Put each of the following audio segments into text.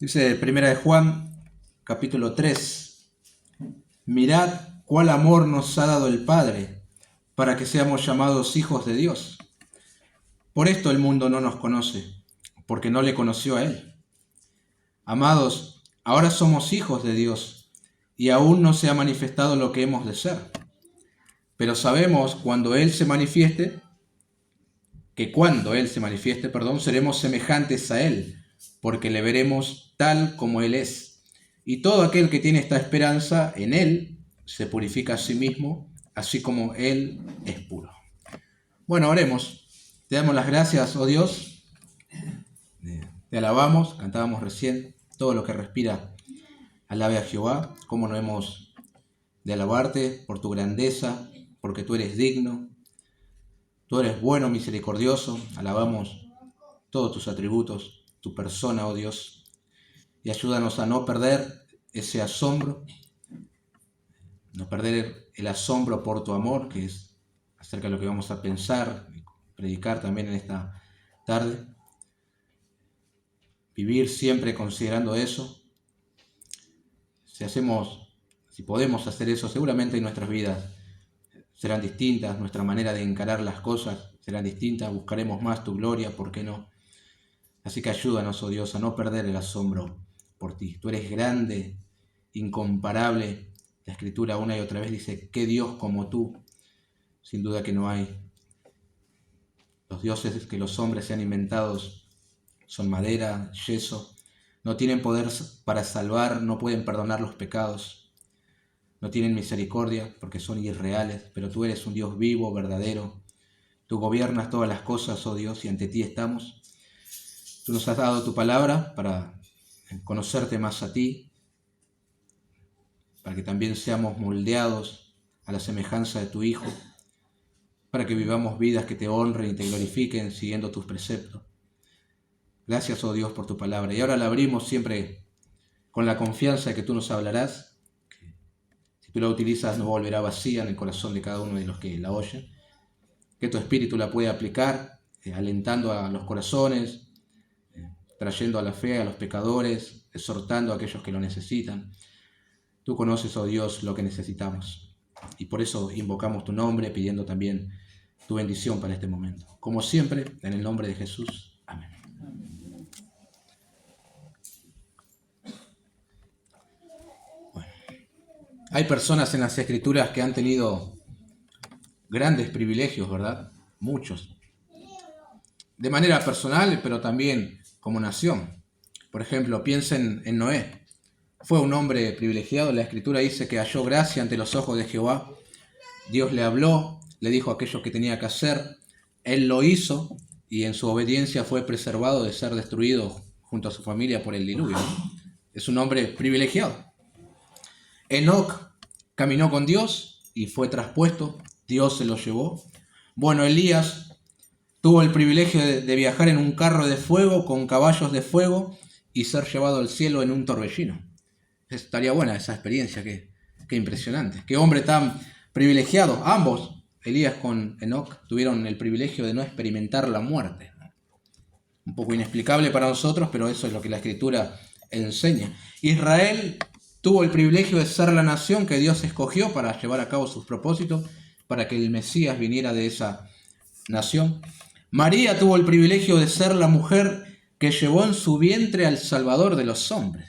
Dice Primera de Juan, capítulo 3. Mirad cuál amor nos ha dado el Padre, para que seamos llamados hijos de Dios. Por esto el mundo no nos conoce, porque no le conoció a Él. Amados, ahora somos hijos de Dios, y aún no se ha manifestado lo que hemos de ser. Pero sabemos que cuando Él se manifieste, seremos semejantes a Él, porque le veremos tal como Él es. Y todo aquel que tiene esta esperanza en Él se purifica a sí mismo, así como Él es puro. Bueno, oremos. Te damos las gracias, oh Dios. Te alabamos, cantábamos recién, todo lo que respira alabe a Jehová. Cómo no hemos de alabarte por tu grandeza, porque tú eres digno. Tú eres bueno, misericordioso. Alabamos todos tus atributos, tu persona, oh Dios. Y ayúdanos a no perder ese asombro, no perder el asombro por tu amor, que es acerca de lo que vamos a pensar y predicar también en esta tarde. Vivir siempre considerando eso. Si podemos hacer eso, seguramente nuestras vidas serán distintas, nuestra manera de encarar las cosas serán distintas, buscaremos más tu gloria, ¿por qué no? Así que ayúdanos, oh Dios, a no perder el asombro por ti. Tú eres grande, incomparable. La Escritura una y otra vez dice, ¿qué Dios como tú? Sin duda que no hay. Los dioses que los hombres se han inventado son madera, yeso. No tienen poder para salvar, no pueden perdonar los pecados. No tienen misericordia porque son irreales, pero tú eres un Dios vivo, verdadero. Tú gobiernas todas las cosas, oh Dios, y ante ti estamos. Tú nos has dado tu palabra para conocerte más a ti, para que también seamos moldeados a la semejanza de tu Hijo, para que vivamos vidas que te honren y te glorifiquen siguiendo tus preceptos. Gracias, oh Dios, por tu palabra. Y ahora la abrimos siempre con la confianza de que tú nos hablarás. Si tú la utilizas, no volverá vacía en el corazón de cada uno de los que la oyen. Que tu Espíritu la pueda aplicar, alentando a los corazones, trayendo a la fe a los pecadores, exhortando a aquellos que lo necesitan. Tú conoces, oh Dios, lo que necesitamos. Y por eso invocamos tu nombre, pidiendo también tu bendición para este momento. Como siempre, en el nombre de Jesús. Amén. Bueno, hay personas en las Escrituras que han tenido grandes privilegios, ¿verdad? Muchos. De manera personal, pero también como nación. Por ejemplo, piensen en Noé. Fue un hombre privilegiado. La Escritura dice que halló gracia ante los ojos de Jehová. Dios le habló, le dijo aquello que tenía que hacer. Él lo hizo y en su obediencia fue preservado de ser destruido junto a su familia por el diluvio. Es un hombre privilegiado. Enoc caminó con Dios y fue traspuesto. Dios se lo llevó. Bueno, Elías tuvo el privilegio de viajar en un carro de fuego con caballos de fuego y ser llevado al cielo en un torbellino. Estaría buena esa experiencia, qué impresionante. Qué hombre tan privilegiado. Ambos, Elías con Enoc, tuvieron el privilegio de no experimentar la muerte. Un poco inexplicable para nosotros, pero eso es lo que la Escritura enseña. Israel tuvo el privilegio de ser la nación que Dios escogió para llevar a cabo sus propósitos, para que el Mesías viniera de esa nación. María tuvo el privilegio de ser la mujer que llevó en su vientre al Salvador de los hombres.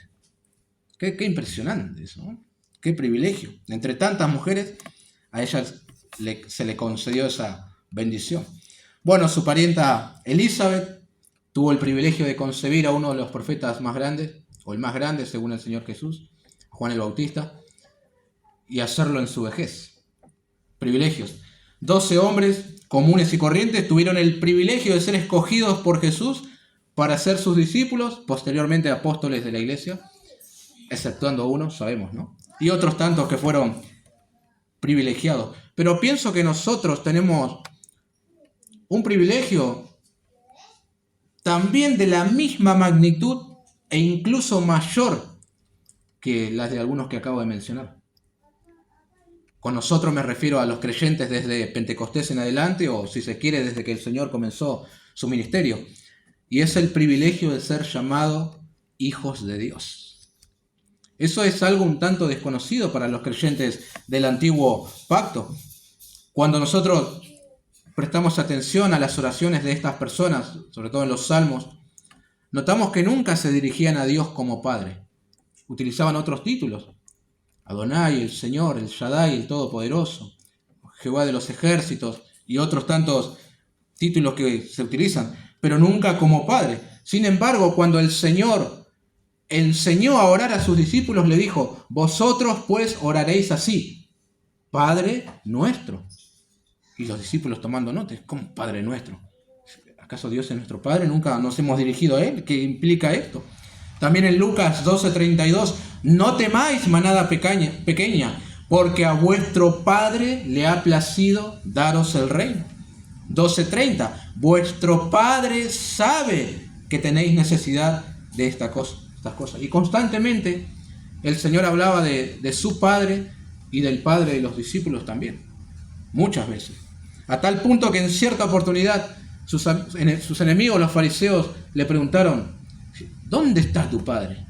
Qué impresionante eso, ¿no? Qué privilegio. Entre tantas mujeres, a ella se le concedió esa bendición. Bueno, su parienta Elizabeth tuvo el privilegio de concebir a uno de los profetas más grandes, o el más grande según el Señor Jesús, Juan el Bautista, y hacerlo en su vejez. Privilegios. 12 hombres comunes y corrientes tuvieron el privilegio de ser escogidos por Jesús para ser sus discípulos, posteriormente apóstoles de la iglesia, exceptuando uno, sabemos, ¿no? Y otros tantos que fueron privilegiados. Pero pienso que nosotros tenemos un privilegio también de la misma magnitud e incluso mayor que las de algunos que acabo de mencionar. Con nosotros me refiero a los creyentes desde Pentecostés en adelante, o si se quiere, desde que el Señor comenzó su ministerio. Y es el privilegio de ser llamado hijos de Dios. Eso es algo un tanto desconocido para los creyentes del antiguo pacto. Cuando nosotros prestamos atención a las oraciones de estas personas, sobre todo en los salmos, notamos que nunca se dirigían a Dios como Padre. Utilizaban otros títulos. Adonai, el Señor, el Shaddai, el Todopoderoso, Jehová de los ejércitos y otros tantos títulos que se utilizan, pero nunca como Padre. Sin embargo, cuando el Señor enseñó a orar a sus discípulos, le dijo: vosotros pues oraréis así: Padre nuestro. Y los discípulos tomando nota: ¿cómo Padre nuestro? ¿Acaso Dios es nuestro Padre? Nunca nos hemos dirigido a Él. ¿Qué implica esto? También en Lucas 12:32, no temáis, manada pequeña, porque a vuestro Padre le ha placido daros el reino. 12:30, vuestro Padre sabe que tenéis necesidad de estas cosas. Y constantemente el Señor hablaba de su Padre y del Padre de los discípulos también. Muchas veces. A tal punto que en cierta oportunidad sus enemigos, los fariseos, le preguntaron: ¿dónde está tu Padre?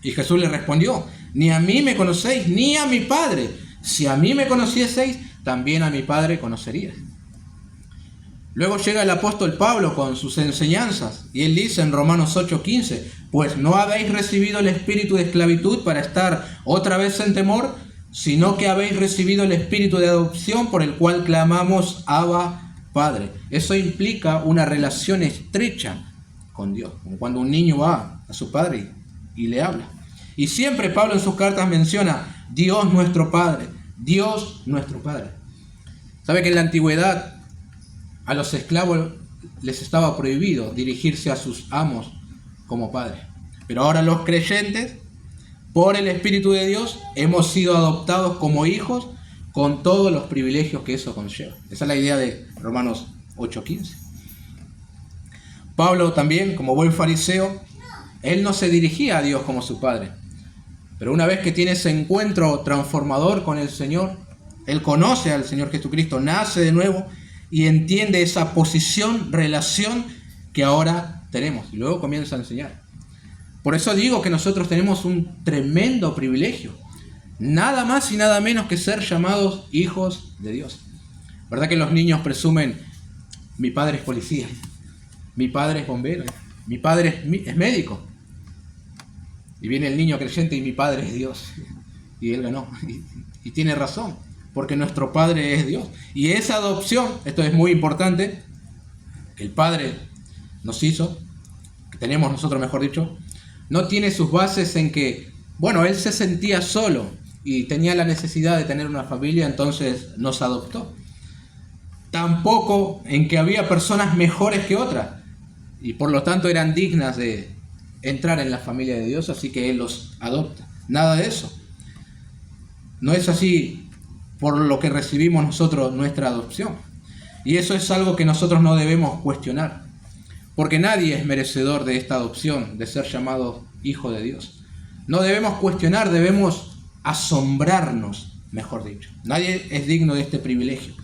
Y Jesús le respondió: ni a mí me conocéis, ni a mi Padre. Si a mí me conocieseis, también a mi Padre conoceríais. Luego llega el apóstol Pablo con sus enseñanzas, y él dice en Romanos 8:15, pues no habéis recibido el espíritu de esclavitud para estar otra vez en temor, sino que habéis recibido el espíritu de adopción por el cual clamamos Abba, Padre. Eso implica una relación estrecha con Dios, como cuando un niño va a su padre y le habla. Y siempre Pablo en sus cartas menciona Dios nuestro Padre, Dios nuestro Padre. ¿Sabe que en la antigüedad a los esclavos les estaba prohibido dirigirse a sus amos como padre? Pero ahora los creyentes, por el Espíritu de Dios, hemos sido adoptados como hijos con todos los privilegios que eso conlleva. Esa es la idea de Romanos 8:15. Pablo también, como buen fariseo, él no se dirigía a Dios como su Padre. Pero una vez que tiene ese encuentro transformador con el Señor, él conoce al Señor Jesucristo, nace de nuevo y entiende esa posición, relación que ahora tenemos. Y luego comienza a enseñar. Por eso digo que nosotros tenemos un tremendo privilegio. Nada más y nada menos que ser llamados hijos de Dios. ¿Verdad que los niños presumen: mi padre es policía, mi padre es bombero, mi padre es médico? Y viene el niño creyente: y mi padre es Dios. Y él ganó. Y tiene razón, porque nuestro Padre es Dios. Y esa adopción, esto es muy importante, que el Padre nos hizo, que tenemos nosotros mejor dicho, no tiene sus bases en que, bueno, él se sentía solo y tenía la necesidad de tener una familia, entonces nos adoptó. Tampoco en que había personas mejores que otras y por lo tanto eran dignas de entrar en la familia de Dios, así que Él los adopta. Nada de eso. No es así por lo que recibimos nosotros nuestra adopción. Y eso es algo que nosotros no debemos cuestionar, porque nadie es merecedor de esta adopción, de ser llamado hijo de Dios. No debemos cuestionar, debemos asombrarnos, mejor dicho. Nadie es digno de este privilegio.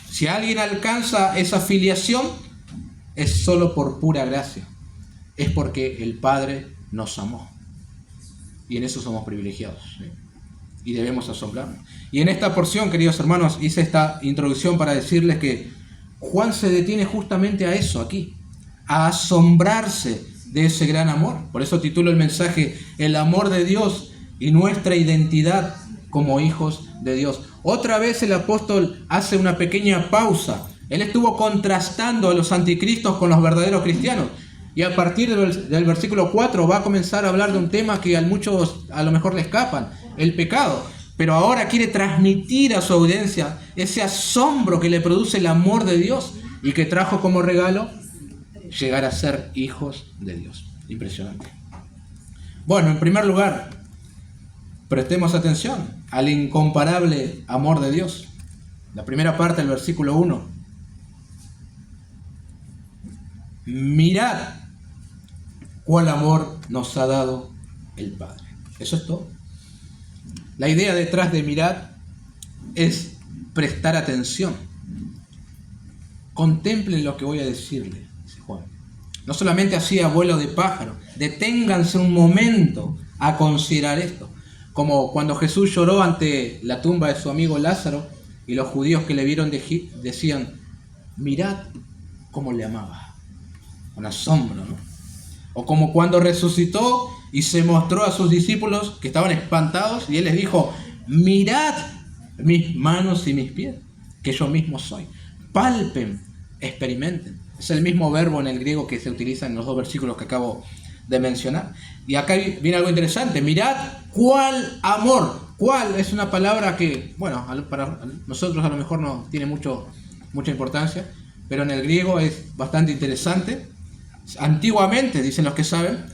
Si alguien alcanza esa filiación, es solo por pura gracia. Es porque el Padre nos amó. Y en eso somos privilegiados, ¿sí? Y debemos asombrarnos. Y en esta porción, queridos hermanos, hice esta introducción para decirles que Juan se detiene justamente a eso aquí, a asombrarse de ese gran amor. Por eso titulo el mensaje: el amor de Dios y nuestra identidad como hijos de Dios. Otra vez el apóstol hace una pequeña pausa. Él estuvo contrastando a los anticristos con los verdaderos cristianos. Y a partir del versículo 4 va a comenzar a hablar de un tema que a muchos a lo mejor le escapan: el pecado. Pero ahora quiere transmitir a su audiencia ese asombro que le produce el amor de Dios y que trajo como regalo llegar a ser hijos de Dios. Impresionante. Bueno, en primer lugar, prestemos atención al incomparable amor de Dios. La primera parte del versículo 1. Mirad cuál amor nos ha dado el Padre. Eso es todo. La idea detrás de mirar es prestar atención. Contemplen lo que voy a decirle, dice Juan. No solamente así a vuelo de pájaro. deténganse un momento a considerar esto. Como cuando Jesús lloró ante la tumba de su amigo Lázaro y los judíos que le vieron decían, mirad cómo le amaba, con asombro, ¿no? O como cuando resucitó y se mostró a sus discípulos que estaban espantados y él les dijo, mirad mis manos y mis pies, que yo mismo soy. Palpen, experimenten. Es el mismo verbo en el griego que se utiliza en los dos versículos que acabo de mencionar. Y acá viene algo interesante. Mirad cuál amor. Cuál es una palabra que, bueno, para nosotros a lo mejor no tiene mucha importancia, pero en el griego es bastante interesante. Antiguamente, dicen los que saben,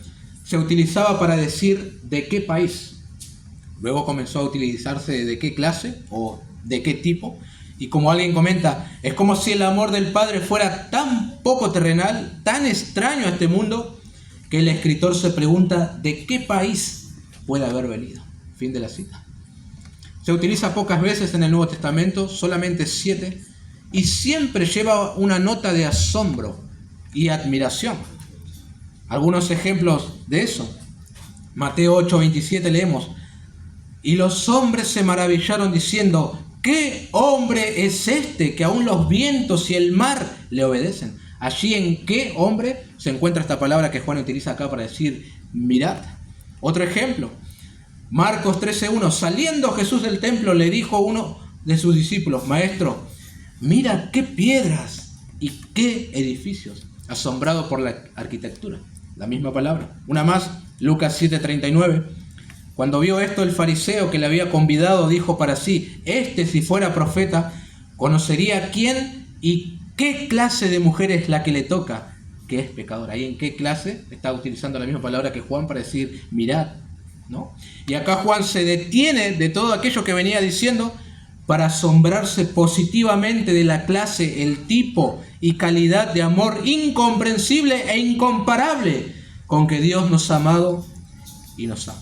se utilizaba para decir de qué país. Luego comenzó a utilizarse de qué clase o de qué tipo. Y como alguien comenta, es como si el amor del Padre fuera tan poco terrenal, tan extraño a este mundo, que el escritor se pregunta de qué país puede haber venido. Fin de la cita. Se utiliza pocas veces en el Nuevo Testamento, solamente 7, y siempre lleva una nota de asombro y admiración. Algunos ejemplos de eso. Mateo 8:27 leemos, y los hombres se maravillaron diciendo, ¿qué hombre es este que aún los vientos y el mar le obedecen? Allí en qué hombre se encuentra esta palabra que Juan utiliza acá para decir mirad. Otro ejemplo, Marcos 13:1, saliendo Jesús del templo le dijo a uno de sus discípulos, maestro, mira qué piedras y qué edificios, asombrado por la arquitectura. La misma palabra. Una más, Lucas 7:39. Cuando vio esto, el fariseo que le había convidado dijo para sí, si fuera profeta, conocería quién y qué clase de mujer es la que le toca, que es pecadora. ¿Y en qué clase? Está utilizando la misma palabra que Juan para decir, mirad, ¿no? Y acá Juan se detiene de todo aquello que venía diciendo para asombrarse positivamente de la clase, el tipo y calidad de amor incomprensible e incomparable con que Dios nos ha amado y nos ama.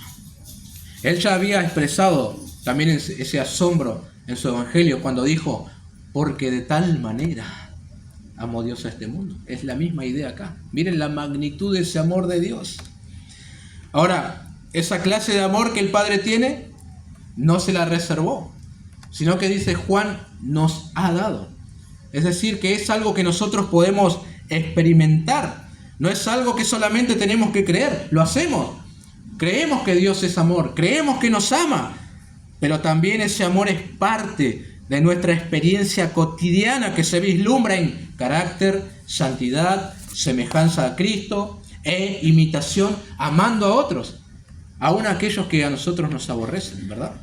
Él ya había expresado también ese asombro en su evangelio cuando dijo, porque de tal manera amó Dios a este mundo. Es la misma idea acá. Miren la magnitud de ese amor de Dios. Ahora, esa clase de amor que el Padre tiene, no se la reservó, sino que dice Juan, nos ha dado. Es decir, que es algo que nosotros podemos experimentar. No es algo que solamente tenemos que creer, lo hacemos. Creemos que Dios es amor, creemos que nos ama, pero también ese amor es parte de nuestra experiencia cotidiana que se vislumbra en carácter, santidad, semejanza a Cristo e imitación, amando a otros, aun a aquellos que a nosotros nos aborrecen, ¿verdad?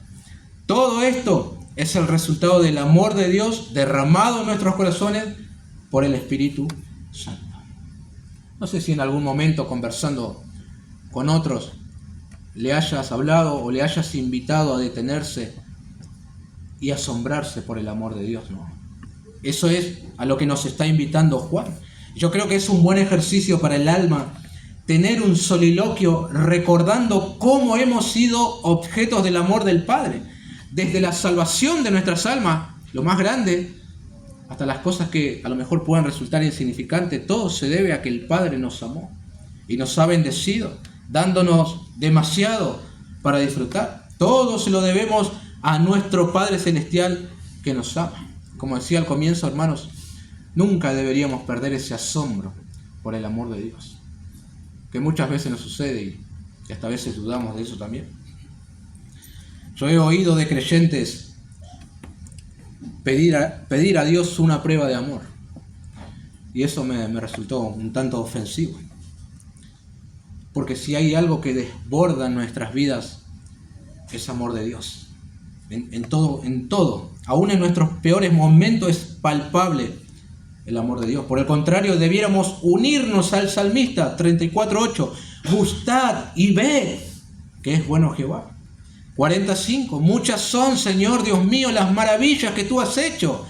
Todo esto es el resultado del amor de Dios derramado en nuestros corazones por el Espíritu Santo. No sé si en algún momento conversando con otros le hayas hablado o le hayas invitado a detenerse y asombrarse por el amor de Dios, ¿no? Eso es a lo que nos está invitando Juan. Yo creo que es un buen ejercicio para el alma tener un soliloquio recordando cómo hemos sido objetos del amor del Padre. Desde la salvación de nuestras almas, lo más grande, hasta las cosas que a lo mejor puedan resultar insignificantes, todo se debe a que el Padre nos amó y nos ha bendecido, dándonos demasiado para disfrutar. Todo se lo debemos a nuestro Padre Celestial que nos ama. Como decía al comienzo, hermanos, nunca deberíamos perder ese asombro por el amor de Dios, que muchas veces nos sucede y hasta a veces dudamos de eso también. Yo he oído de creyentes pedir a Dios una prueba de amor, y eso me resultó un tanto ofensivo. Porque si hay algo que desborda en nuestras vidas, es amor de Dios. En todo, aún en nuestros peores momentos es palpable el amor de Dios. Por el contrario, debiéramos unirnos al salmista 34:8. Gustad y ved que es bueno Jehová. 45. Muchas son, Señor Dios mío, las maravillas que tú has hecho,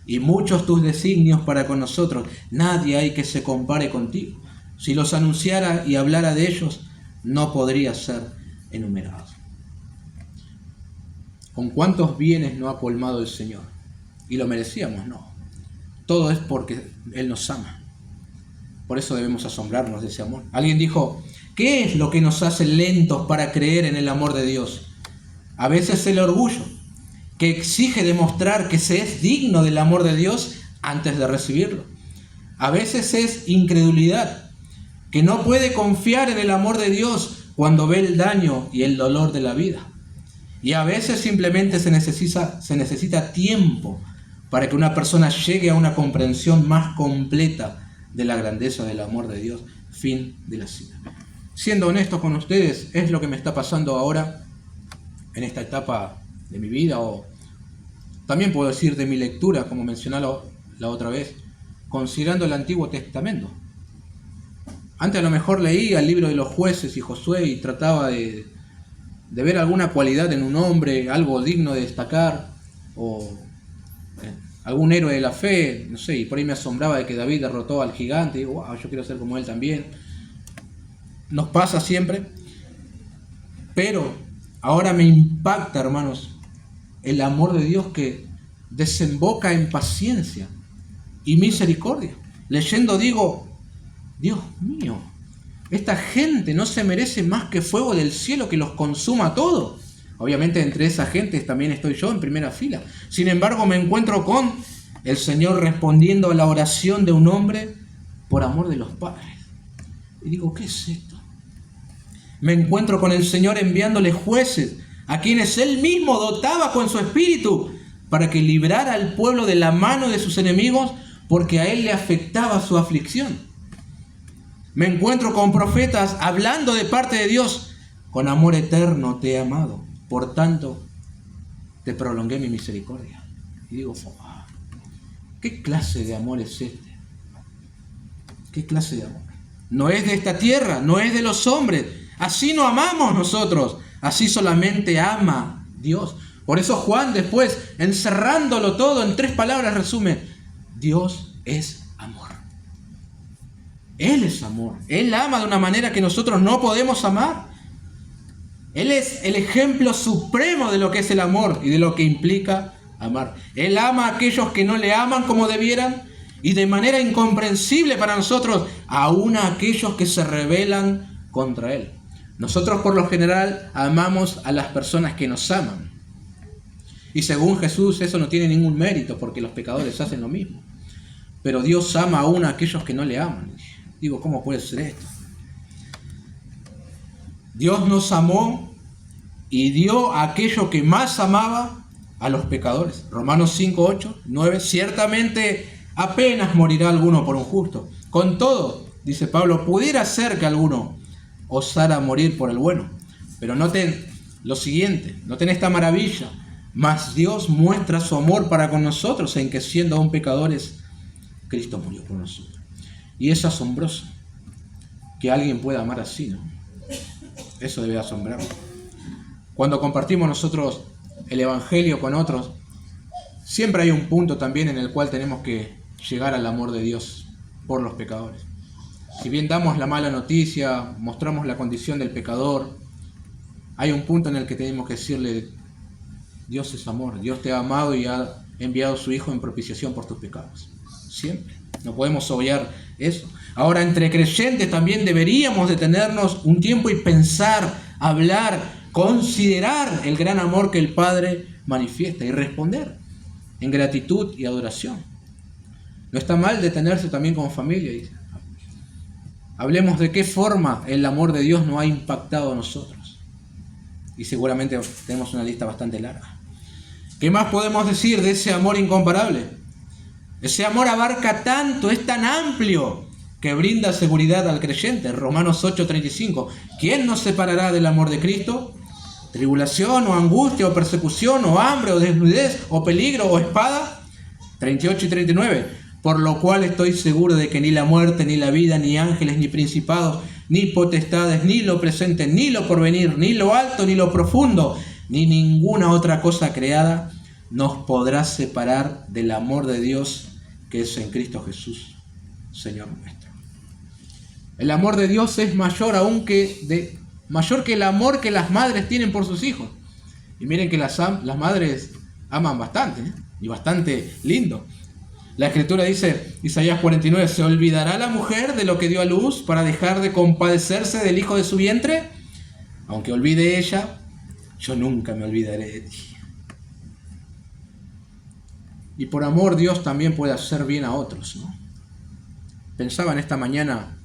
y muchos tus designios para con nosotros. Nadie hay que se compare contigo. Si los anunciara y hablara de ellos, no podría ser enumerados. ¿Con cuántos bienes no ha colmado el Señor? Y lo merecíamos, no. Todo es porque Él nos ama. Por eso debemos asombrarnos de ese amor. Alguien dijo ¿Qué es lo que nos hace lentos para creer en el amor de Dios? A veces el orgullo, que exige demostrar que se es digno del amor de Dios antes de recibirlo. A veces es incredulidad, que no puede confiar en el amor de Dios cuando ve el daño y el dolor de la vida. Y a veces simplemente se necesita tiempo para que una persona llegue a una comprensión más completa de la grandeza del amor de Dios. Fin de la cita. Siendo honesto con ustedes, es lo que me está pasando ahora en esta etapa de mi vida, o también puedo decir de mi lectura, como mencioné la otra vez, considerando el Antiguo Testamento. Antes a lo mejor leía el libro de los jueces y Josué y trataba de ver alguna cualidad en un hombre, algo digno de destacar, o algún héroe de la fe, no sé, y por ahí me asombraba de que David derrotó al gigante, y digo, wow, yo quiero ser como él también. Nos pasa siempre, pero ahora me impacta, hermanos, el amor de Dios que desemboca en paciencia y misericordia. Leyendo digo, Dios mío, esta gente no se merece más que fuego del cielo que los consuma todo. Obviamente entre esa gente también estoy yo en primera fila. Sin embargo, me encuentro con el Señor respondiendo a la oración de un hombre por amor de los padres. Y digo, ¿qué es esto? Me encuentro con el Señor enviándole jueces a quienes Él mismo dotaba con su espíritu para que librara al pueblo de la mano de sus enemigos porque a Él le afectaba su aflicción. Me encuentro con profetas hablando de parte de Dios: con amor eterno te he amado, por tanto te prolongué mi misericordia. Y digo, ¿qué clase de amor es este? ¿Qué clase de amor? No es de esta tierra, no es de los hombres. Así no amamos nosotros, así solamente ama Dios. Por eso Juan después, encerrándolo todo en 3 palabras, resume: Dios es amor. Él es amor. Él ama de una manera que nosotros no podemos amar. Él es el ejemplo supremo de lo que es el amor y de lo que implica amar. Él ama a aquellos que no le aman como debieran, y de manera incomprensible para nosotros, aún a aquellos que se rebelan contra Él. Nosotros por lo general amamos a las personas que nos aman. Y según Jesús eso no tiene ningún mérito porque los pecadores hacen lo mismo. Pero Dios ama aún a aquellos que no le aman. Digo, ¿cómo puede ser esto? Dios nos amó y dio a aquello que más amaba, a los pecadores. Romanos 5, 8, 9. Ciertamente apenas morirá alguno por un justo. Con todo, dice Pablo, pudiera ser que alguno osara morir por el bueno. Pero noten lo siguiente, noten esta maravilla. Mas Dios muestra su amor para con nosotros en que siendo aún pecadores, Cristo murió por nosotros. Y es asombroso que alguien pueda amar así, ¿no? Eso debe asombrarnos. Cuando compartimos nosotros el Evangelio con otros, siempre hay un punto también en el cual tenemos que llegar al amor de Dios por los pecadores. Si bien damos la mala noticia, mostramos la condición del pecador, hay un punto en el que tenemos que decirle: Dios es amor, Dios te ha amado y ha enviado a su Hijo en propiciación por tus pecados. Siempre, no podemos obviar eso. Ahora, entre creyentes también deberíamos detenernos un tiempo y pensar, hablar, considerar el gran amor que el Padre manifiesta y responder en gratitud y adoración. No está mal detenerse también como familia. Hablemos de qué forma el amor de Dios nos ha impactado a nosotros. Y seguramente tenemos una lista bastante larga. ¿Qué más podemos decir de ese amor incomparable? Ese amor abarca tanto, es tan amplio, que brinda seguridad al creyente. Romanos 8:35. ¿Quién nos separará del amor de Cristo? ¿Tribulación o angustia o persecución o hambre o desnudez o peligro o espada? 38 y 39. Por lo cual estoy seguro de que ni la muerte, ni la vida, ni ángeles, ni principados, ni potestades, ni lo presente, ni lo porvenir, ni lo alto, ni lo profundo, ni ninguna otra cosa creada nos podrá separar del amor de Dios que es en Cristo Jesús, Señor nuestro. El amor de Dios es mayor aún mayor que el amor que las madres tienen por sus hijos. Y miren que las madres aman bastante, ¿eh? Y bastante lindo. La Escritura dice, Isaías 49, ¿se olvidará la mujer de lo que dio a luz para dejar de compadecerse del hijo de su vientre? Aunque olvide ella, yo nunca me olvidaré de ti. Y por amor Dios también puede hacer bien a otros, ¿no? Pensaba en esta mañana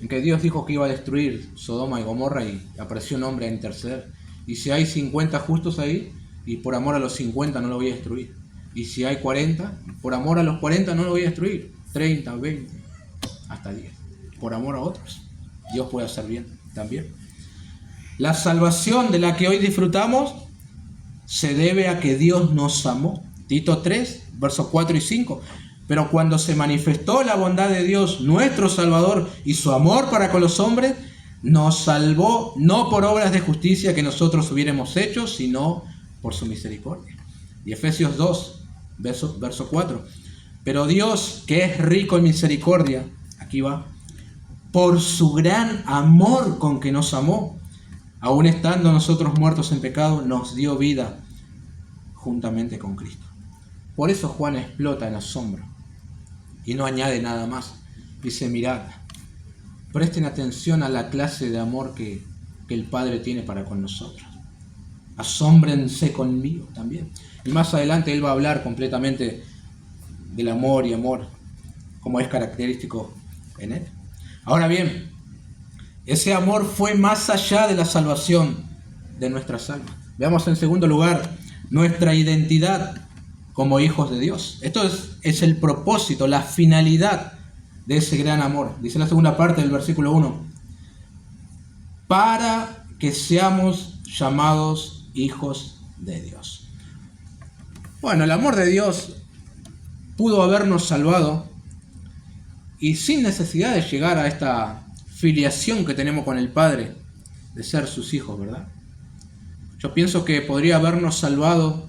en que Dios dijo que iba a destruir Sodoma y Gomorra y apareció un hombre a interceder. Y si hay 50 justos ahí, y por amor a los 50 no lo voy a destruir. Y si hay 40, por amor a los 40 no lo voy a destruir. 30, 20, hasta 10. Por amor a otros. Dios puede hacer bien también. La salvación de la que hoy disfrutamos se debe a que Dios nos amó. Tito 3, versos 4 y 5. Pero cuando se manifestó la bondad de Dios, nuestro Salvador, y su amor para con los hombres, nos salvó no por obras de justicia que nosotros hubiéramos hecho, sino por su misericordia. Y Efesios 2, verso 4. Pero Dios, que es rico en misericordia, aquí va, por su gran amor con que nos amó, aun estando nosotros muertos en pecado, nos dio vida juntamente con Cristo. Por eso Juan explota en asombro y no añade nada más. Dice, mirad, presten atención a la clase de amor que el Padre tiene para con nosotros. Asómbrense conmigo también. Y más adelante él va a hablar completamente del amor y amor, como es característico en él. Ahora bien, ese amor fue más allá de la salvación de nuestras almas. Veamos en segundo lugar nuestra identidad como hijos de Dios. Esto es el propósito, la finalidad de ese gran amor. Dice la segunda parte del versículo 1. Para que seamos llamados hijos de Dios. Bueno, el amor de Dios pudo habernos salvado y sin necesidad de llegar a esta filiación que tenemos con el Padre, de ser sus hijos, ¿verdad? Yo pienso que podría habernos salvado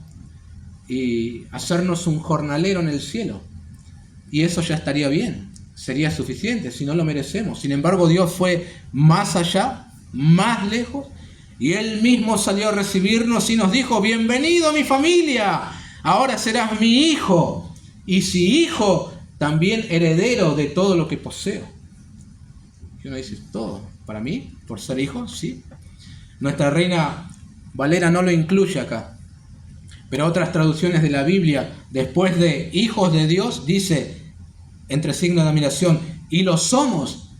y hacernos un jornalero en el cielo, y eso ya estaría bien, sería suficiente si no lo merecemos. Sin embargo, Dios fue más allá, más lejos, y Él mismo salió a recibirnos y nos dijo, bienvenido a mi familia, ahora serás mi hijo, y si hijo, también heredero de todo lo que poseo. Y uno dice, ¿todo? ¿Para mí? ¿Por ser hijo? Sí. Nuestra Reina Valera no lo incluye acá. Pero otras traducciones de la Biblia, después de hijos de Dios, dice, entre signos de admiración, y lo somos.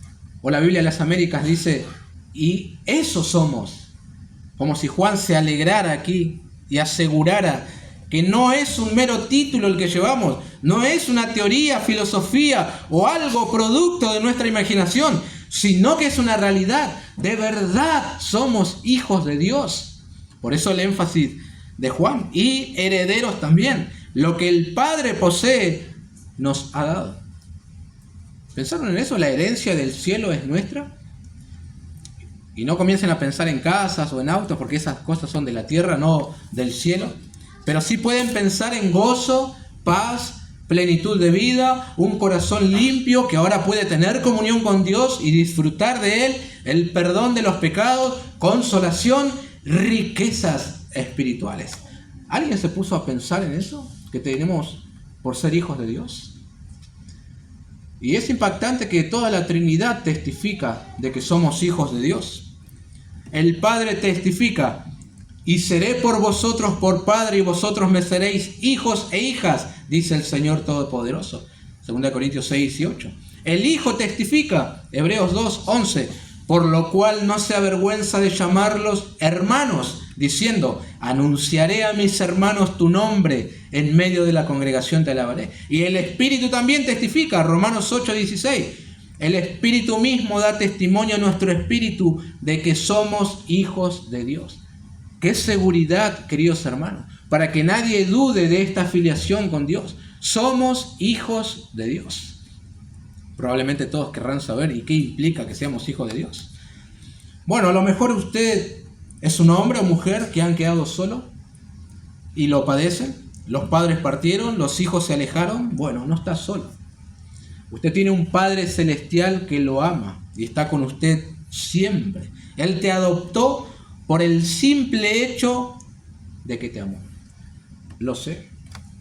O la Biblia de las Américas dice, y eso somos. Como si Juan se alegrara aquí y asegurara que no es un mero título el que llevamos, no es una teoría, filosofía o algo producto de nuestra imaginación, sino que es una realidad. De verdad somos hijos de Dios. Por eso el énfasis de Juan, y herederos también. Lo que el Padre posee nos ha dado. ¿Pensaron en eso? ¿La herencia del cielo es nuestra? Y no comiencen a pensar en casas o en autos, porque esas cosas son de la tierra, no del cielo. Pero sí pueden pensar en gozo, paz, plenitud de vida, un corazón limpio que ahora puede tener comunión con Dios y disfrutar de Él, el perdón de los pecados, consolación, riquezas espirituales. ¿Alguien se puso a pensar en eso que tenemos por ser hijos de Dios? Y es impactante que toda la Trinidad testifica de que somos hijos de Dios. El Padre testifica, y seré por vosotros por Padre, y vosotros me seréis hijos e hijas, dice el Señor Todopoderoso. 2 Corintios 6 y 8. El Hijo testifica, Hebreos 2, 11, por lo cual no se avergüenza de llamarlos hermanos, diciendo, anunciaré a mis hermanos tu nombre, en medio de la congregación te alabaré. Y el Espíritu también testifica, Romanos 8, 16. El Espíritu mismo da testimonio a nuestro espíritu de que somos hijos de Dios. ¡Qué seguridad, queridos hermanos! Para que nadie dude de esta afiliación con Dios. Somos hijos de Dios. Probablemente todos querrán saber, ¿y qué implica que seamos hijos de Dios? Bueno, a lo mejor usted es un hombre o mujer que han quedado solos y lo padecen. Los padres partieron, los hijos se alejaron. Bueno, no está solo. Usted tiene un Padre celestial que lo ama y está con usted siempre. Él te adoptó por el simple hecho de que te amó. Lo sé.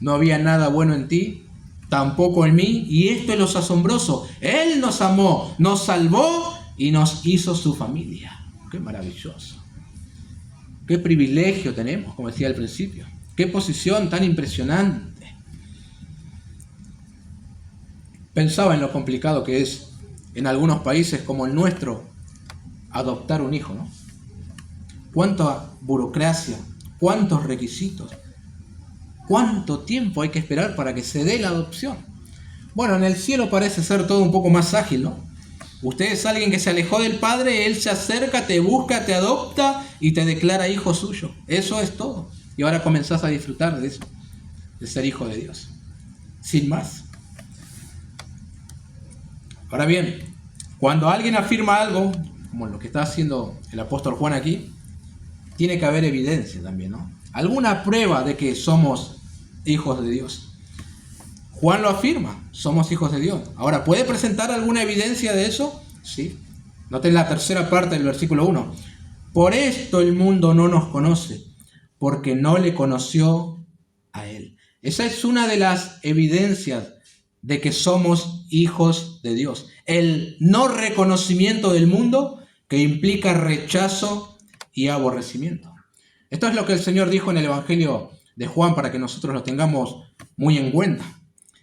No había nada bueno en ti, tampoco en mí. Y esto es lo asombroso. Él nos amó, nos salvó y nos hizo su familia. ¡Qué maravilloso! ¡Qué privilegio tenemos, como decía al principio! ¡Qué posición tan impresionante! Pensaba en lo complicado que es en algunos países como el nuestro adoptar un hijo, ¿no? Cuánta burocracia, cuántos requisitos, cuánto tiempo hay que esperar para que se dé la adopción. Bueno, en el cielo parece ser todo un poco más ágil, ¿no? Usted es alguien que se alejó del Padre, Él se acerca, te busca, te adopta y te declara hijo suyo. Eso es todo. Y ahora comenzás a disfrutar de eso, de ser hijo de Dios. Sin más. Ahora bien, cuando alguien afirma algo, como lo que está haciendo el apóstol Juan aquí, tiene que haber evidencia también, ¿no? Alguna prueba de que somos hijos de Dios. Juan lo afirma, somos hijos de Dios. Ahora, ¿puede presentar alguna evidencia de eso? Sí. Noten la tercera parte del versículo 1. Por esto el mundo no nos conoce, porque no le conoció a Él. Esa es una de las evidencias de que somos hijos de Dios. El no reconocimiento del mundo que implica rechazo y aborrecimiento. Esto es lo que el Señor dijo en el Evangelio de Juan para que nosotros lo tengamos muy en cuenta.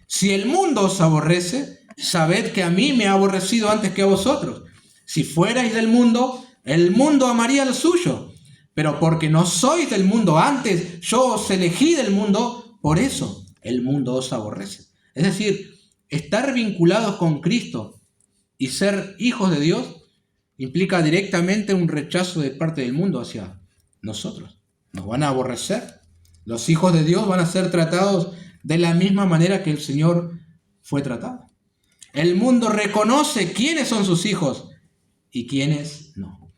Si el mundo os aborrece, sabed que a mí me ha aborrecido antes que a vosotros. Si fuerais del mundo, el mundo amaría lo suyo. Pero porque no sois del mundo, antes yo os elegí del mundo, por eso el mundo os aborrece. Es decir, estar vinculados con Cristo y ser hijos de Dios implica directamente un rechazo de parte del mundo hacia nosotros. Nos van a aborrecer. Los hijos de Dios van a ser tratados de la misma manera que el Señor fue tratado. El mundo reconoce quiénes son sus hijos y quiénes no.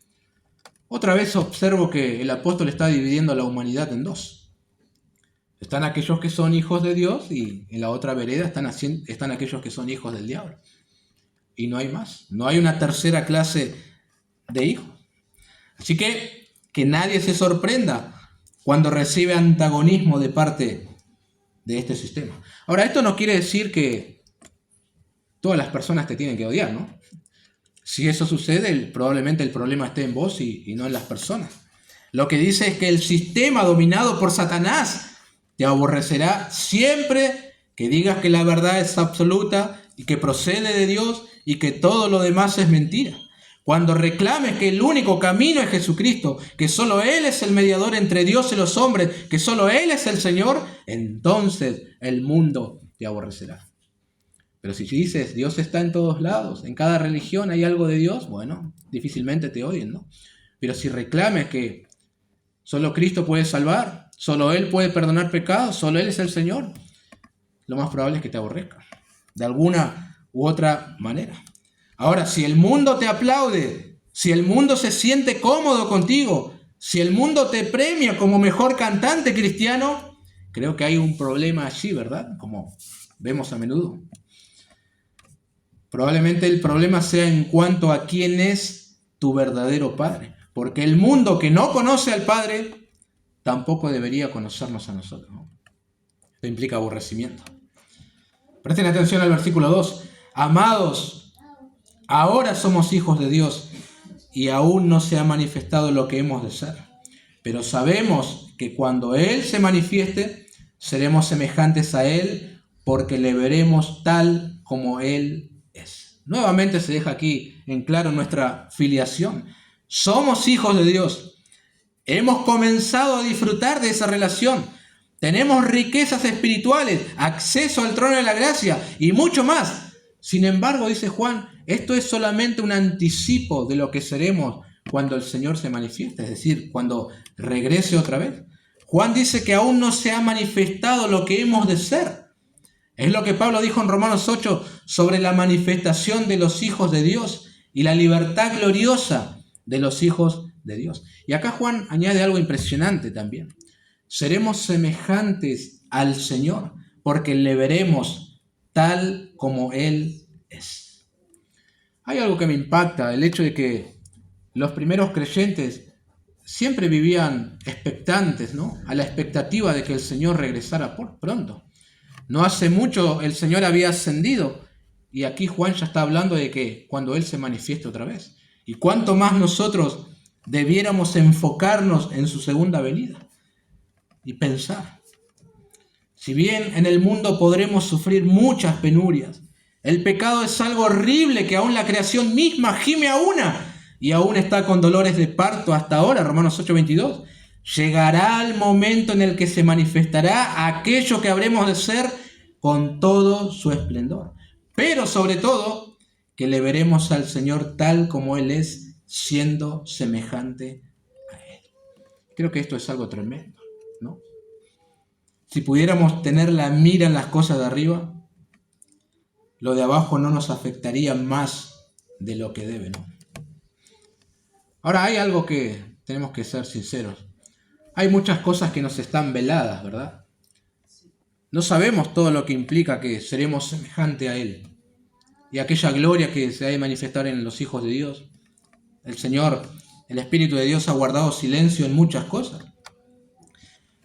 Otra vez observo que el apóstol está dividiendo a la humanidad en dos. Están aquellos que son hijos de Dios y en la otra vereda están aquellos que son hijos del diablo. Y no hay más. No hay una tercera clase de hijos. Así que nadie se sorprenda cuando recibe antagonismo de parte de este sistema. Ahora, esto no quiere decir que todas las personas te tienen que odiar, ¿no? Si eso sucede, probablemente el problema esté en vos y no en las personas. Lo que dice es que el sistema dominado por Satanás te aborrecerá siempre que digas que la verdad es absoluta y que procede de Dios y que todo lo demás es mentira. Cuando reclames que el único camino es Jesucristo, que solo Él es el mediador entre Dios y los hombres, que solo Él es el Señor, entonces el mundo te aborrecerá. Pero si dices, Dios está en todos lados, en cada religión hay algo de Dios, bueno, difícilmente te odien, ¿no? Pero si reclames que solo Cristo puede salvar, solo Él puede perdonar pecados, solo Él es el Señor, lo más probable es que te aborrezca, de alguna u otra manera. Ahora, si el mundo te aplaude, si el mundo se siente cómodo contigo, si el mundo te premia como mejor cantante cristiano, creo que hay un problema allí, ¿verdad? Como vemos a menudo. Probablemente el problema sea en cuanto a quién es tu verdadero Padre. Porque el mundo que no conoce al Padre tampoco debería conocernos a nosotros, ¿no? Esto implica aborrecimiento. Presten atención al versículo 2. Amados, ahora somos hijos de Dios y aún no se ha manifestado lo que hemos de ser. Pero sabemos que cuando Él se manifieste, seremos semejantes a Él porque le veremos tal como Él es. Nuevamente se deja aquí en claro nuestra filiación. Somos hijos de Dios. Hemos comenzado a disfrutar de esa relación. Tenemos riquezas espirituales, acceso al trono de la gracia y mucho más. Sin embargo, dice Juan, esto es solamente un anticipo de lo que seremos cuando el Señor se manifieste, es decir, cuando regrese otra vez. Juan dice que aún no se ha manifestado lo que hemos de ser. Es lo que Pablo dijo en Romanos 8 sobre la manifestación de los hijos de Dios y la libertad gloriosa de los hijos de Dios. Y acá Juan añade algo impresionante también. Seremos semejantes al Señor porque le veremos tal como Él es. Hay algo que me impacta, el hecho de que los primeros creyentes siempre vivían expectantes, ¿no? A la expectativa de que el Señor regresara pronto. No hace mucho el Señor había ascendido y aquí Juan ya está hablando de que cuando Él se manifieste otra vez. Y cuánto más nosotros debiéramos enfocarnos en su segunda venida y pensar. Si bien en el mundo podremos sufrir muchas penurias, el pecado es algo horrible que aún la creación misma gime a una y aún está con dolores de parto hasta ahora, Romanos 8:22. Llegará el momento en el que se manifestará aquello que habremos de ser con todo su esplendor. Pero sobre todo, que le veremos al Señor tal como Él es, siendo semejante a Él. Creo que esto es algo tremendo, ¿no? Si pudiéramos tener la mira en las cosas de arriba, lo de abajo no nos afectaría más de lo que debe, ¿no? Ahora hay algo que tenemos que ser sinceros. Hay muchas cosas que nos están veladas, ¿verdad? No sabemos todo lo que implica que seremos semejante a Él. Y aquella gloria que se ha de manifestar en los hijos de Dios. El Señor, el Espíritu de Dios ha guardado silencio en muchas cosas.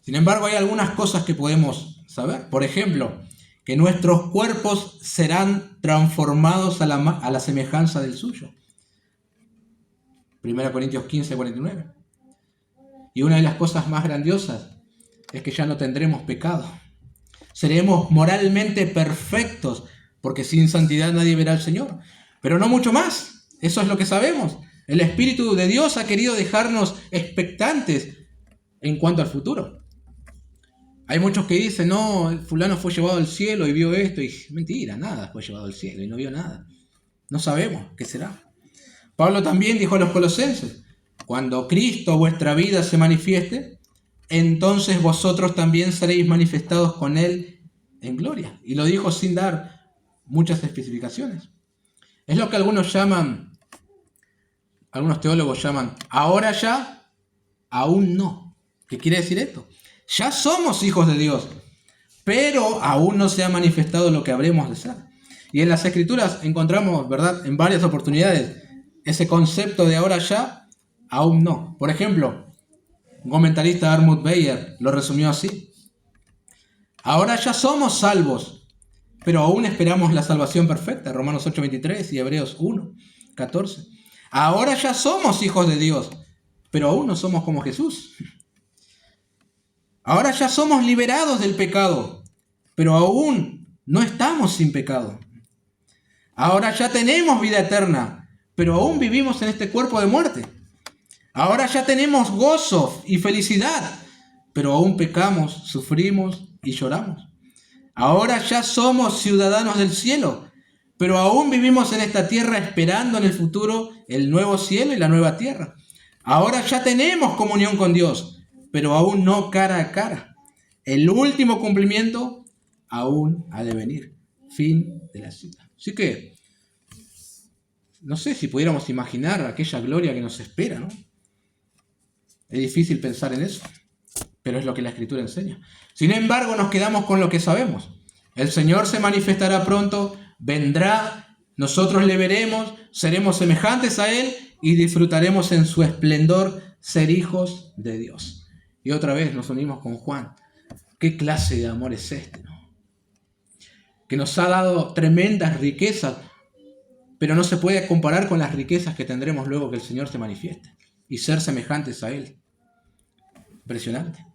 Sin embargo, hay algunas cosas que podemos saber. Por ejemplo, que nuestros cuerpos serán transformados a la semejanza del suyo. 1 Corintios 15:49. Y una de las cosas más grandiosas es que ya no tendremos pecado. Seremos moralmente perfectos, porque sin santidad nadie verá al Señor. Pero no mucho más. Eso es lo que sabemos. El Espíritu de Dios ha querido dejarnos expectantes en cuanto al futuro. Hay muchos que dicen, no, el fulano fue llevado al cielo y vio esto. Y mentira, nada fue llevado al cielo y no vio nada. No sabemos qué será. Pablo también dijo a los colosenses, cuando Cristo vuestra vida se manifieste, entonces vosotros también seréis manifestados con Él en gloria. Y lo dijo sin dar muchas especificaciones. Es lo que algunos teólogos llaman, ahora ya, aún no. ¿Qué quiere decir esto? Ya somos hijos de Dios, pero aún no se ha manifestado lo que habremos de ser. Y en las Escrituras encontramos, ¿verdad?, en varias oportunidades, ese concepto de ahora ya, aún no. Por ejemplo, un comentarista, Armut Beyer, lo resumió así. Ahora ya somos salvos, pero aún esperamos la salvación perfecta. Romanos 8:23 y Hebreos 1:14. Ahora ya somos hijos de Dios, pero aún no somos como Jesús. Ahora ya somos liberados del pecado, pero aún no estamos sin pecado. Ahora ya tenemos vida eterna, pero aún vivimos en este cuerpo de muerte. Ahora ya tenemos gozo y felicidad, pero aún pecamos, sufrimos y lloramos. Ahora ya somos ciudadanos del cielo, pero aún vivimos en esta tierra esperando en el futuro el nuevo cielo y la nueva tierra. Ahora ya tenemos comunión con Dios, pero aún no cara a cara. El último cumplimiento aún ha de venir. Fin de la cita. Así que, no sé si pudiéramos imaginar aquella gloria que nos espera, ¿no? Es difícil pensar en eso, pero es lo que la Escritura enseña. Sin embargo, nos quedamos con lo que sabemos. El Señor se manifestará pronto, vendrá, nosotros le veremos, seremos semejantes a Él y disfrutaremos en su esplendor ser hijos de Dios. Y otra vez nos unimos con Juan. ¿Qué clase de amor es este, no? Que nos ha dado tremendas riquezas, pero no se puede comparar con las riquezas que tendremos luego que el Señor se manifieste y ser semejantes a Él. Impresionante.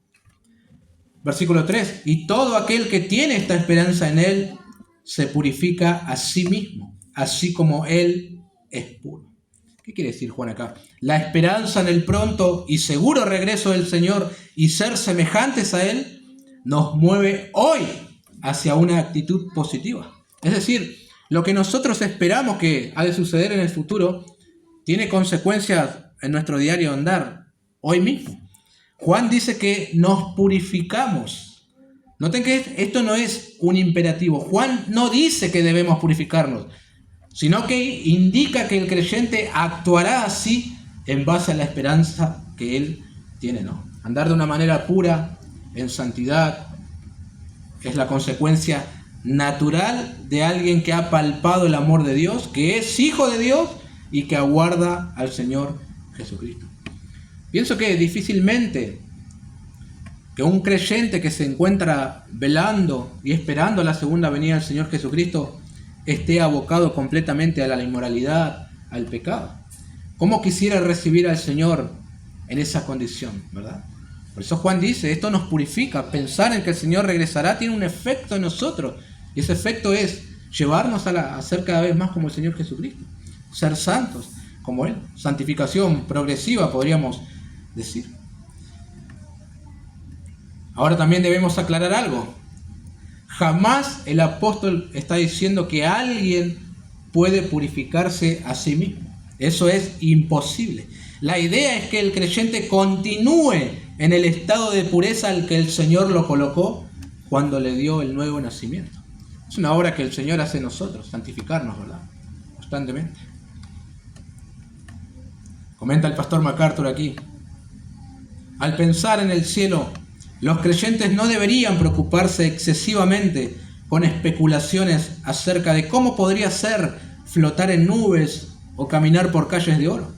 Versículo 3. Y todo aquel que tiene esta esperanza en Él se purifica a sí mismo, así como Él es puro. ¿Qué quiere decir Juan acá? La esperanza en el pronto y seguro regreso del Señor y ser semejantes a Él nos mueve hoy hacia una actitud positiva. Es decir, lo que nosotros esperamos que ha de suceder en el futuro tiene consecuencias en nuestro diario andar, hoy mismo. Juan dice que nos purificamos. Noten que esto no es un imperativo. Juan no dice que debemos purificarnos, sino que indica que el creyente actuará así en base a la esperanza que él tiene, ¿no? Andar de una manera pura, en santidad, es la consecuencia natural de alguien que ha palpado el amor de Dios, que es hijo de Dios y que aguarda al Señor Jesucristo. Pienso que difícilmente que un creyente que se encuentra velando y esperando la segunda venida del Señor Jesucristo esté abocado completamente a la inmoralidad, al pecado. ¿Cómo quisiera recibir al Señor en esa condición, verdad? Por eso Juan dice, esto nos purifica. Pensar en que el Señor regresará tiene un efecto en nosotros. Y ese efecto es llevarnos a ser cada vez más como el Señor Jesucristo. Ser santos como Él. Santificación progresiva, podríamos decir. Ahora también debemos aclarar algo. Jamás el apóstol está diciendo que alguien puede purificarse a sí mismo. Eso es imposible. La idea es que el creyente continúe en el estado de pureza al que el Señor lo colocó cuando le dio el nuevo nacimiento. Es una obra que el Señor hace en nosotros, santificarnos, ¿verdad? Constantemente. Comenta el pastor MacArthur aquí. Al pensar en el cielo, los creyentes no deberían preocuparse excesivamente con especulaciones acerca de cómo podría ser flotar en nubes o caminar por calles de oro.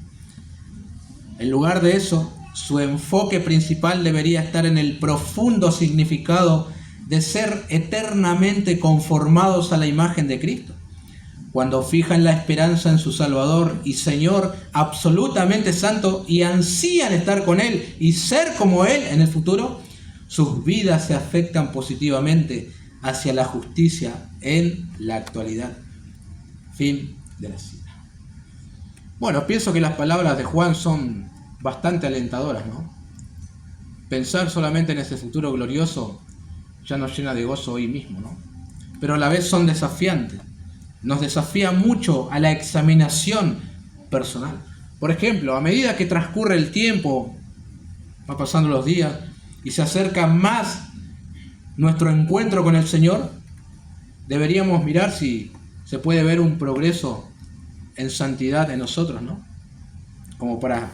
En lugar de eso, su enfoque principal debería estar en el profundo significado de ser eternamente conformados a la imagen de Cristo. Cuando fijan la esperanza en su Salvador y Señor absolutamente santo y ansían estar con Él y ser como Él en el futuro, sus vidas se afectan positivamente hacia la justicia en la actualidad. Fin de la cita. Bueno, pienso que las palabras de Juan son bastante alentadoras, ¿no? Pensar solamente en ese futuro glorioso ya nos llena de gozo hoy mismo, ¿no? Pero a la vez son desafiantes. Nos desafía mucho a la examinación personal. Por ejemplo, a medida que transcurre el tiempo, va pasando los días y se acerca más nuestro encuentro con el Señor, deberíamos mirar si se puede ver un progreso en santidad en nosotros, ¿no? Como para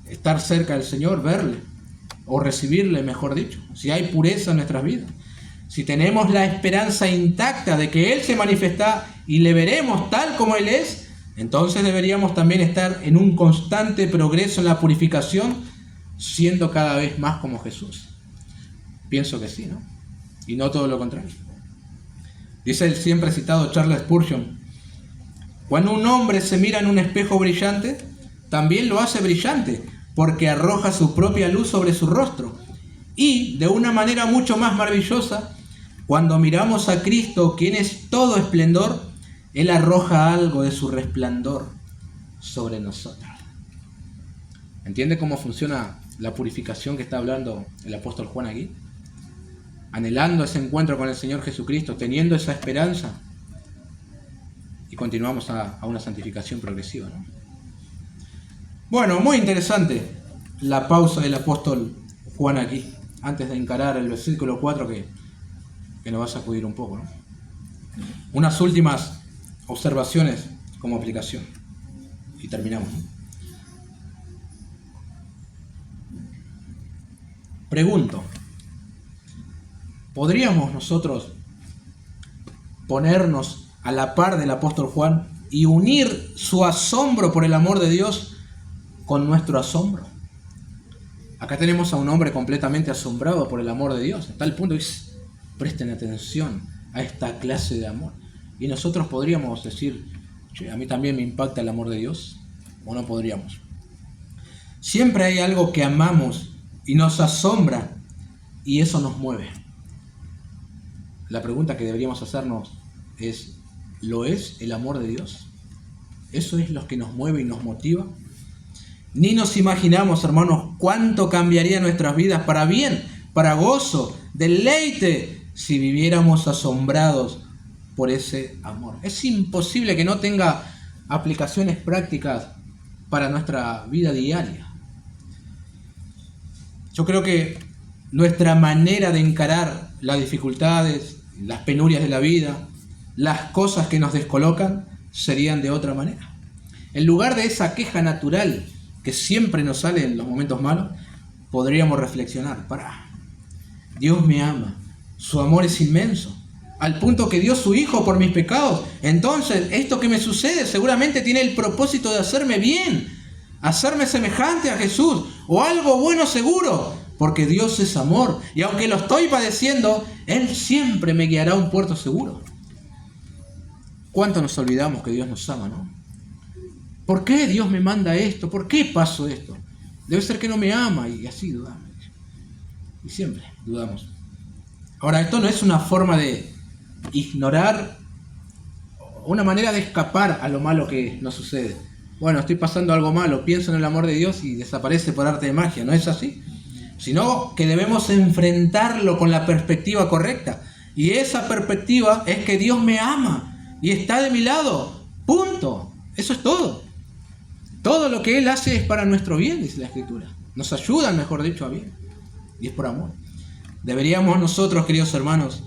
estar cerca del Señor, verle o recibirle, mejor dicho. Si hay pureza en nuestras vidas, si tenemos la esperanza intacta de que Él se manifiesta y le veremos tal como Él es, entonces deberíamos también estar en un constante progreso en la purificación, siendo cada vez más como Jesús. Pienso que sí, ¿no? Y no todo lo contrario. Dice el siempre citado Charles Spurgeon: cuando un hombre se mira en un espejo brillante, también lo hace brillante, porque arroja su propia luz sobre su rostro. Y, de una manera mucho más maravillosa, cuando miramos a Cristo, quien es todo esplendor, Él arroja algo de su resplandor sobre nosotros. ¿Entiende cómo funciona la purificación que está hablando el apóstol Juan aquí? Anhelando ese encuentro con el Señor Jesucristo, teniendo esa esperanza, y continuamos a una santificación progresiva, ¿no? Bueno, muy interesante la pausa del apóstol Juan aquí, antes de encarar el versículo 4 que nos va a sacudir un poco, ¿no? Unas últimas observaciones como aplicación y terminamos, ¿no? Pregunto, ¿podríamos nosotros ponernos a la par del apóstol Juan y unir su asombro por el amor de Dios con nuestro asombro? Acá tenemos a un hombre completamente asombrado por el amor de Dios, a tal punto que presten atención a esta clase de amor. Y nosotros podríamos decir, che, a mí también me impacta el amor de Dios, o no podríamos. Siempre hay algo que amamos y nos asombra, y eso nos mueve. La pregunta que deberíamos hacernos es, ¿lo es el amor de Dios? ¿Eso es lo que nos mueve y nos motiva? Ni nos imaginamos, hermanos, cuánto cambiaría nuestras vidas para bien, para gozo, deleite, si viviéramos asombrados por ese amor. Es imposible que no tenga aplicaciones prácticas para nuestra vida diaria. Yo creo que nuestra manera de encarar las dificultades, las penurias de la vida, las cosas que nos descolocan, serían de otra manera. En lugar de esa queja natural que siempre nos sale en los momentos malos, podríamos reflexionar: Dios me ama, su amor es inmenso, al punto que dio su Hijo por mis pecados. Entonces, esto que me sucede seguramente tiene el propósito de hacerme bien, hacerme semejante a Jesús, o algo bueno seguro, porque Dios es amor. Y aunque lo estoy padeciendo, Él siempre me guiará a un puerto seguro. ¿Cuánto nos olvidamos que Dios nos ama, no? ¿Por qué Dios me manda esto? ¿Por qué paso esto? Debe ser que no me ama, y así dudamos. Y siempre dudamos. Ahora, esto no es una forma de ignorar, una manera de escapar a lo malo que nos sucede. Bueno, estoy pasando algo malo, pienso en el amor de Dios y desaparece por arte de magia. No es así. Sino que debemos enfrentarlo con la perspectiva correcta. Y esa perspectiva es que Dios me ama y está de mi lado. Punto. Eso es todo. Todo lo que Él hace es para nuestro bien, dice la Escritura. Nos ayuda, mejor dicho, a bien. Y es por amor. Deberíamos nosotros, queridos hermanos,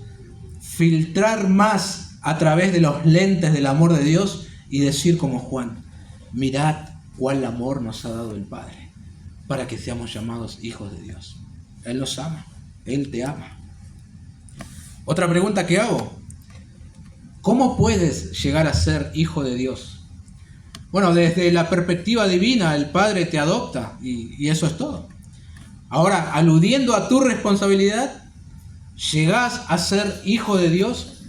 filtrar más a través de los lentes del amor de Dios y decir como Juan: mirad cuál amor nos ha dado el Padre para que seamos llamados hijos de Dios. Él nos ama, Él te ama. Otra pregunta que hago: ¿cómo puedes llegar a ser hijo de Dios? Bueno, desde la perspectiva divina, el Padre te adopta y eso es todo. Ahora, aludiendo a tu responsabilidad, llegás a ser hijo de Dios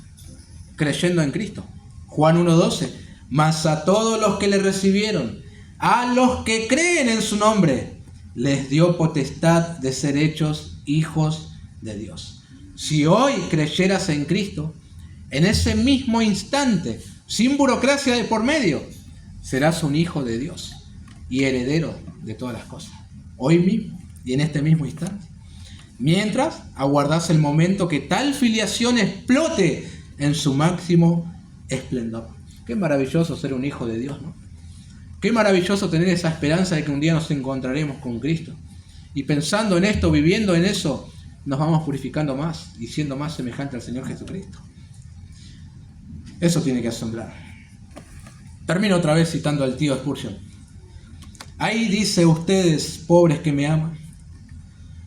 creyendo en Cristo. Juan 1:12, mas a todos los que le recibieron, a los que creen en su nombre, les dio potestad de ser hechos hijos de Dios. Si hoy creyeras en Cristo, en ese mismo instante, sin burocracia de por medio, serás un hijo de Dios y heredero de todas las cosas. Hoy mismo y en este mismo instante. Mientras aguardás el momento que tal filiación explote en su máximo esplendor. Qué maravilloso ser un hijo de Dios, ¿no? Qué maravilloso tener esa esperanza de que un día nos encontraremos con Cristo. Y pensando en esto, viviendo en eso, nos vamos purificando más y siendo más semejante al Señor Jesucristo. Eso tiene que asombrar. Termino otra vez citando al tío Spurgeon. Ahí dice: ustedes, pobres que me aman,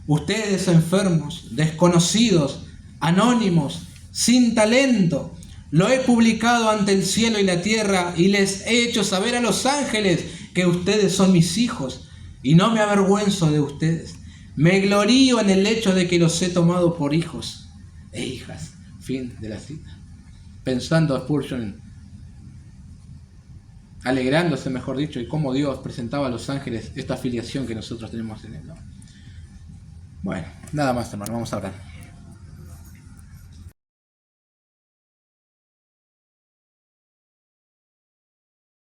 ustedes enfermos, desconocidos, anónimos, sin talento, lo he publicado ante el cielo y la tierra y les he hecho saber a los ángeles que ustedes son mis hijos y no me avergüenzo de ustedes. Me glorío en el hecho de que los he tomado por hijos e hijas. Fin de la cita. Pensando Spurgeon, alegrándose, mejor dicho, y cómo Dios presentaba a los ángeles esta filiación que nosotros tenemos en Él, ¿no? Bueno, nada más, hermano, vamos a hablar.